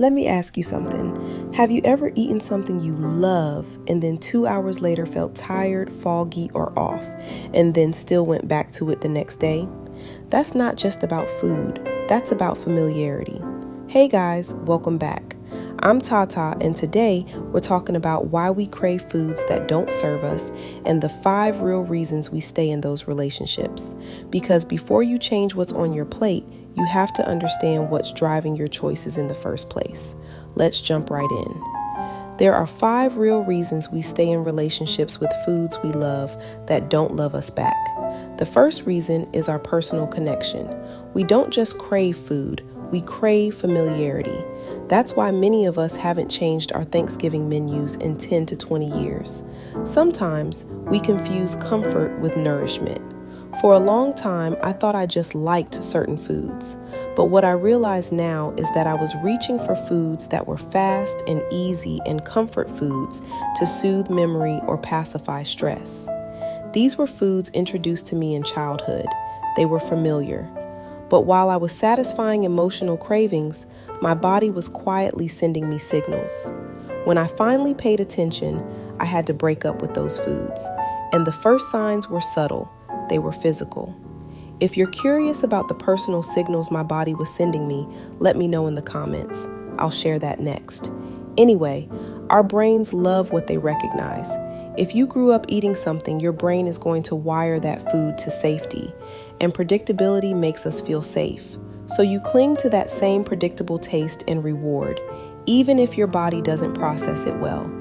Let me ask you something. Have you ever eaten something you love and then 2 hours later felt tired, foggy, or off, and then still went back to it the next day? That's not just about food. That's about familiarity. Hey guys, welcome back. I'm Tata, and today we're talking about why we crave foods that don't serve us and the 5 real reasons we stay in those relationships. Because before you change what's on your plate, you have to understand what's driving your choices in the first place. Let's jump right in. There are 5 real reasons we stay in relationships with foods we love that don't love us back. The first reason is our personal connection. We don't just crave food, we crave familiarity. That's why many of us haven't changed our Thanksgiving menus in 10 to 20 years. Sometimes we confuse comfort with nourishment. For a long time, I thought I just liked certain foods. But what I realize now is that I was reaching for foods that were fast and easy and comfort foods to soothe memory or pacify stress. These were foods introduced to me in childhood. They were familiar. But while I was satisfying emotional cravings, my body was quietly sending me signals. When I finally paid attention, I had to break up with those foods. And the first signs were subtle. They were physical. If you're curious about the personal signals my body was sending me, let me know in the comments. I'll share that next. Anyway, our brains love what they recognize. If you grew up eating something, your brain is going to wire that food to safety, and predictability makes us feel safe. So you cling to that same predictable taste and reward, even if your body doesn't process it well.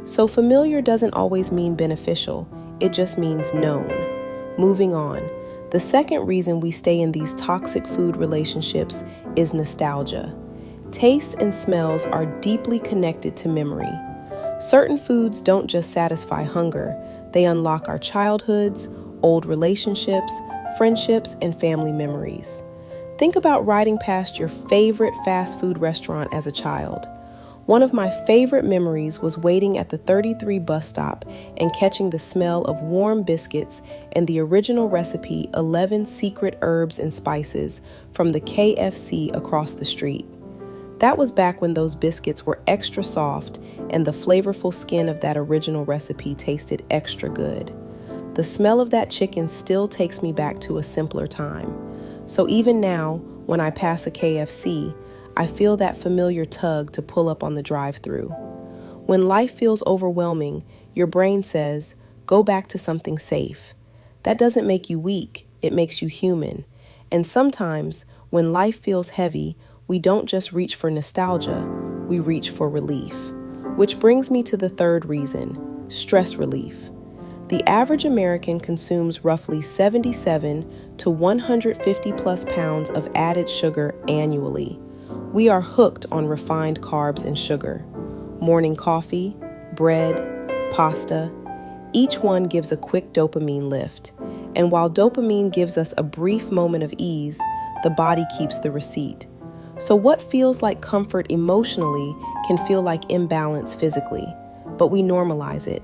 So familiar doesn't always mean beneficial, it just means known. Moving on, the second reason we stay in these toxic food relationships is nostalgia. Tastes and smells are deeply connected to memory. Certain foods don't just satisfy hunger, they unlock our childhoods, old relationships, friendships, and family memories. Think about riding past your favorite fast food restaurant as a child. One of my favorite memories was waiting at the 33 bus stop and catching the smell of warm biscuits and the original recipe 11 secret herbs and spices from the KFC across the street. That was back when those biscuits were extra soft and the flavorful skin of that original recipe tasted extra good. The smell of that chicken still takes me back to a simpler time. So even now, when I pass a KFC, I feel that familiar tug to pull up on the drive-thru. When life feels overwhelming, your brain says, go back to something safe. That doesn't make you weak, it makes you human. And sometimes, when life feels heavy, we don't just reach for nostalgia, we reach for relief. Which brings me to the third reason, stress relief. The average American consumes roughly 77 to 150 plus pounds of added sugar annually. We are hooked on refined carbs and sugar. Morning coffee, bread, pasta, each one gives a quick dopamine lift. And while dopamine gives us a brief moment of ease, the body keeps the receipt. So what feels like comfort emotionally can feel like imbalance physically, but we normalize it.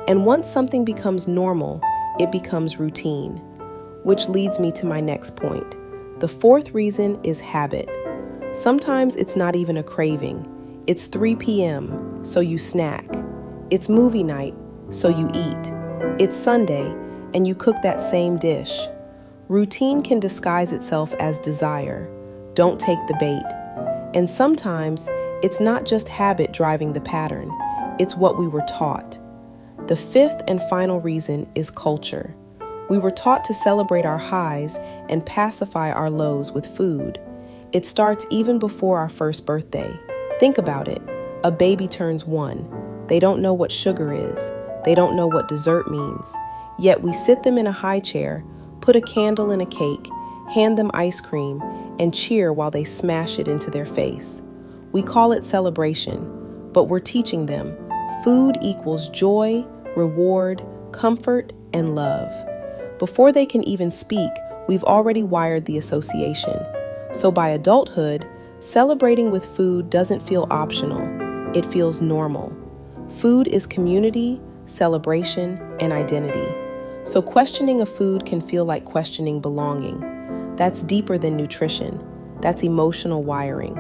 And once something becomes normal, it becomes routine. Which leads me to my next point. The fourth reason is habit. Sometimes it's not even a craving. It's 3 p.m., so you snack. It's movie night, so you eat. It's Sunday, and you cook that same dish. Routine can disguise itself as desire. Don't take the bait. And sometimes it's not just habit driving the pattern, it's what we were taught. The fifth and final reason is culture. We were taught to celebrate our highs and pacify our lows with food. It starts even before our first birthday. Think about it. A baby turns 1. They don't know what sugar is. They don't know what dessert means. Yet we sit them in a high chair, put a candle in a cake, hand them ice cream, and cheer while they smash it into their face. We call it celebration, but we're teaching them food equals joy, reward, comfort, and love. Before they can even speak, we've already wired the association. So by adulthood, celebrating with food doesn't feel optional, it feels normal. Food is community, celebration, and identity. So questioning a food can feel like questioning belonging. That's deeper than nutrition. That's emotional wiring.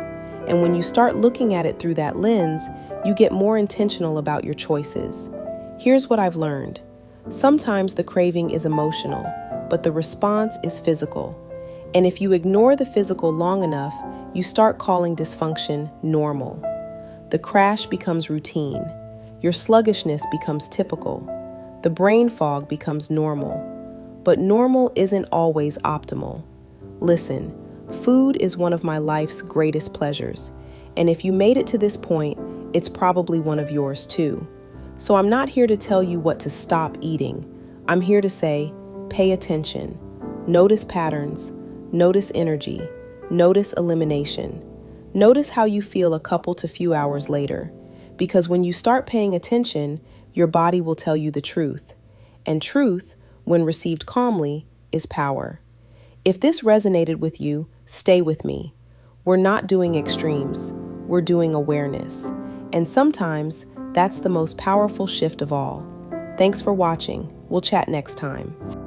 And when you start looking at it through that lens, you get more intentional about your choices. Here's what I've learned. Sometimes the craving is emotional, but the response is physical. And if you ignore the physical long enough, you start calling dysfunction normal. The crash becomes routine. Your sluggishness becomes typical. The brain fog becomes normal. But normal isn't always optimal. Listen, food is one of my life's greatest pleasures. And if you made it to this point, it's probably one of yours too. So I'm not here to tell you what to stop eating. I'm here to say, pay attention. Notice patterns. Notice energy. Notice elimination. Notice how you feel a couple to few hours later. Because when you start paying attention, your body will tell you the truth. And truth, when received calmly, is power. If this resonated with you, stay with me. We're not doing extremes. We're doing awareness. And sometimes that's the most powerful shift of all. Thanks for watching. We'll chat next time.